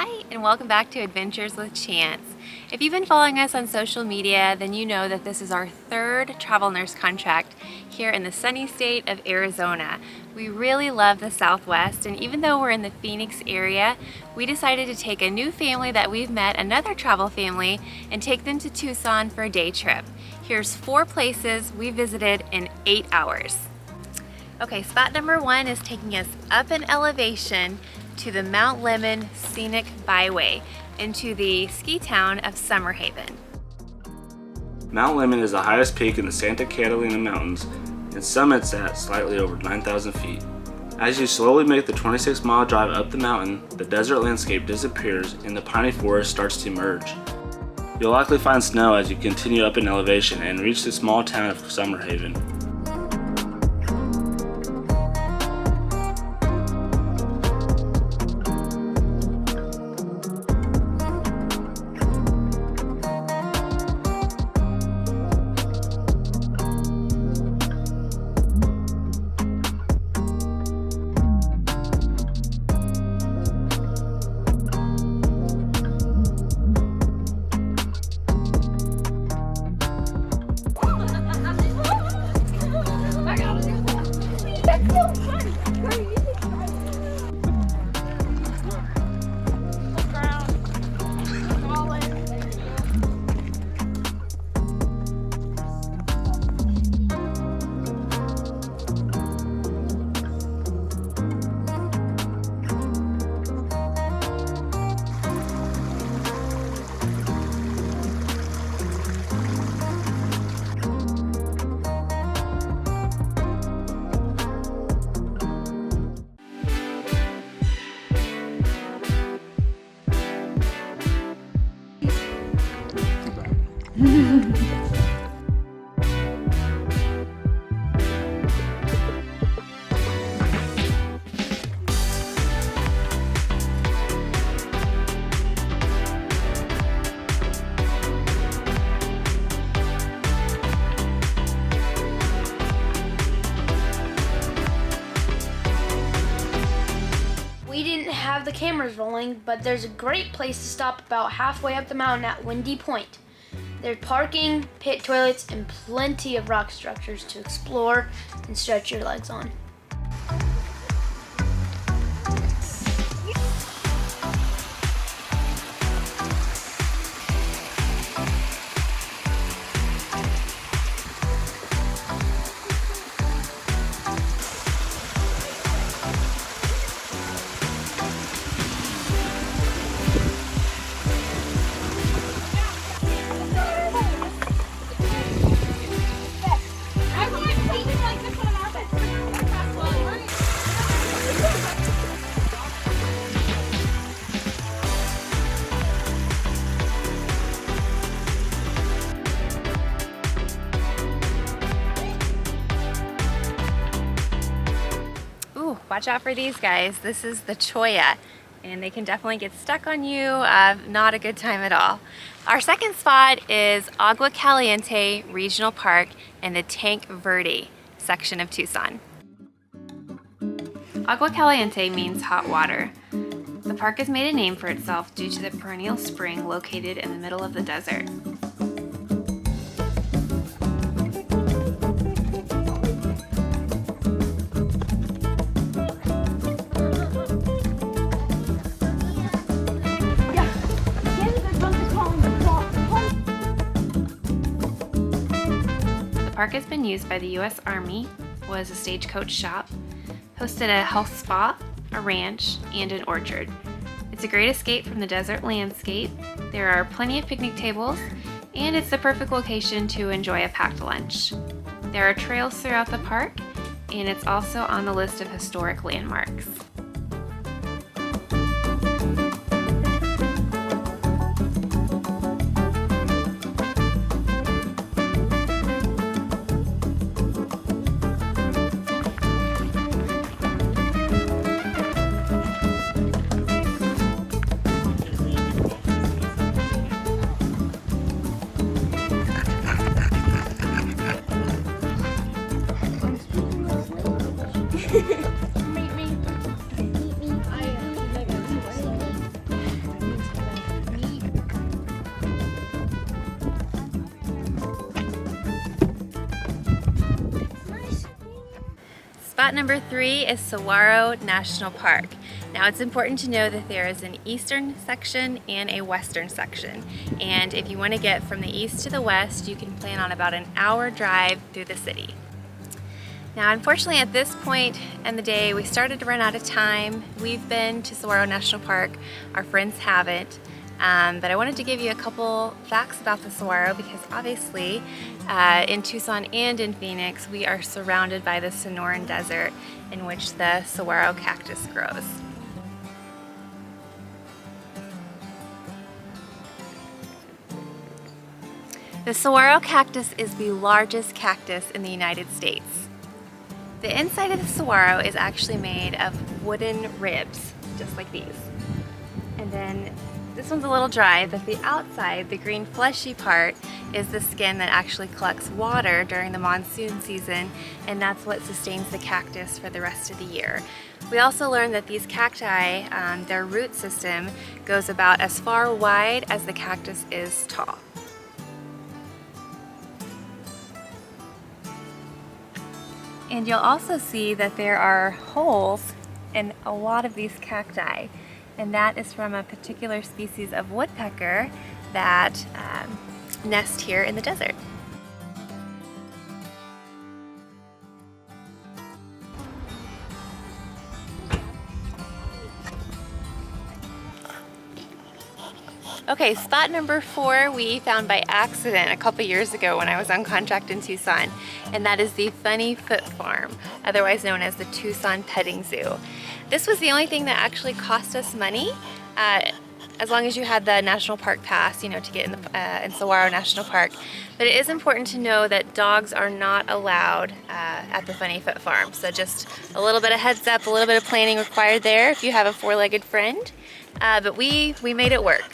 Hi, and welcome back to Adventures with Chance. If you've been following us on social media, then you know that this is our third travel nurse contract here in the sunny state of Arizona. We really love the Southwest, and even though we're in the Phoenix area, we decided to take a new family that we've met, another travel family, and take them to Tucson for a day trip. Here's 4 places we visited in 8 hours. Okay, spot number 1 is taking us up in elevation to the Mount Lemmon Scenic Byway into the ski town of Summerhaven. Mount Lemmon is the highest peak in the Santa Catalina Mountains and summits at slightly over 9,000 feet. As you slowly make the 26-mile drive up the mountain, the desert landscape disappears and the piney forest starts to emerge. You'll likely find snow as you continue up in elevation and reach the small town of Summerhaven. We didn't have the cameras rolling, but there's a great place to stop about halfway up the mountain at Windy Point. There's parking, pit toilets, and plenty of rock structures to explore and stretch your legs on. Watch out for these guys. This is the cholla, and they can definitely get stuck on you. Not a good time at all. Our second spot is Agua Caliente Regional Park in the Tanque Verde section of Tucson. Agua Caliente means hot water. The park has made a name for itself due to the perennial spring located in the middle of the desert. The park has been used by the U.S. Army, was a stagecoach shop, hosted a health spa, a ranch, and an orchard. It's a great escape from the desert landscape. There are plenty of picnic tables, and it's the perfect location to enjoy a packed lunch. There are trails throughout the park, and it's also on the list of historic landmarks. Meet me. Spot number 3 is Saguaro National Park. Now it's important to know that there is an eastern section and a western section. And if you want to get from the east to the west, you can plan on about an hour drive through the city. Now unfortunately at this point in the day we started to run out of time. We've been to Saguaro National Park, our friends haven't. But I wanted to give you a couple facts about the saguaro because obviously in Tucson and in Phoenix we are surrounded by the Sonoran Desert in which the saguaro cactus grows. The saguaro cactus is the largest cactus in the United States. The inside of the saguaro is actually made of wooden ribs, just like these. And then this one's a little dry, but the outside, the green fleshy part, is the skin that actually collects water during the monsoon season, and that's what sustains the cactus for the rest of the year. We also learned that these cacti, their root system goes about as far wide as the cactus is tall. And you'll also see that there are holes in a lot of these cacti. And that is from a particular species of woodpecker that nest here in the desert. Okay, spot number 4 we found by accident a couple years ago when I was on contract in Tucson, and that is the Funny Foot Farm, otherwise known as the Tucson Petting Zoo. This was the only thing that actually cost us money, as long as you had the National Park Pass, you know, to get in Saguaro National Park. But it is important to know that dogs are not allowed at the Funny Foot Farm. So just a little bit of heads up, a little bit of planning required there if you have a 4-legged friend. But we made it work.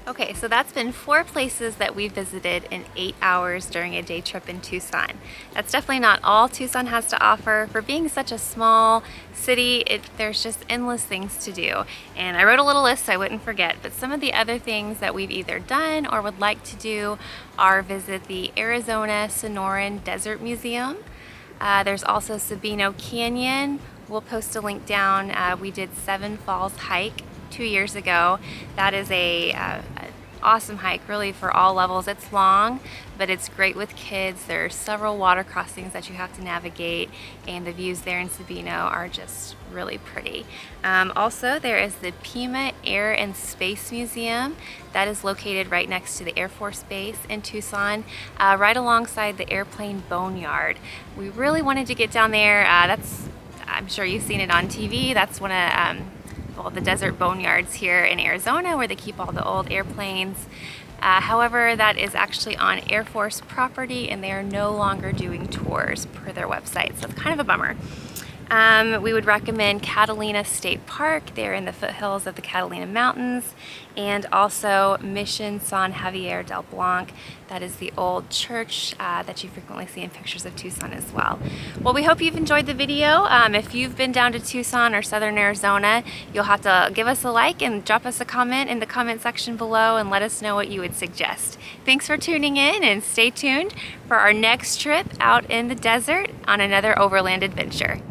Okay, so that's been 4 places that we visited in 8 hours during a day trip in Tucson. That's definitely not all Tucson has to offer. For being such a small city, there's just endless things to do. And I wrote a little list so I wouldn't forget, but some of the other things that we've either done or would like to do are visit the Arizona Sonoran Desert Museum. There's also Sabino Canyon. We'll post a link down. We did Seven Falls Hike 2 years ago. That is an awesome hike, really, for all levels. It's long, but it's great with kids. There are several water crossings that you have to navigate, and the views there in Sabino are just really pretty. Also, there is the Pima Air and Space Museum. That is located right next to the Air Force Base in Tucson, right alongside the airplane boneyard. We really wanted to get down there. I'm sure you've seen it on TV. That's one of the desert boneyards here in Arizona where they keep all the old airplanes. However, that is actually on Air Force property and they are no longer doing tours per their website, so it's kind of a bummer. We would recommend Catalina State Park. They're in the foothills of the Catalina Mountains, and also Mission San Javier del Blanc. That is the old church that you frequently see in pictures of Tucson as well. Well, we hope you've enjoyed the video. If you've been down to Tucson or Southern Arizona, you'll have to give us a like and drop us a comment in the comment section below and let us know what you would suggest. Thanks for tuning in, and stay tuned for our next trip out in the desert on another overland adventure.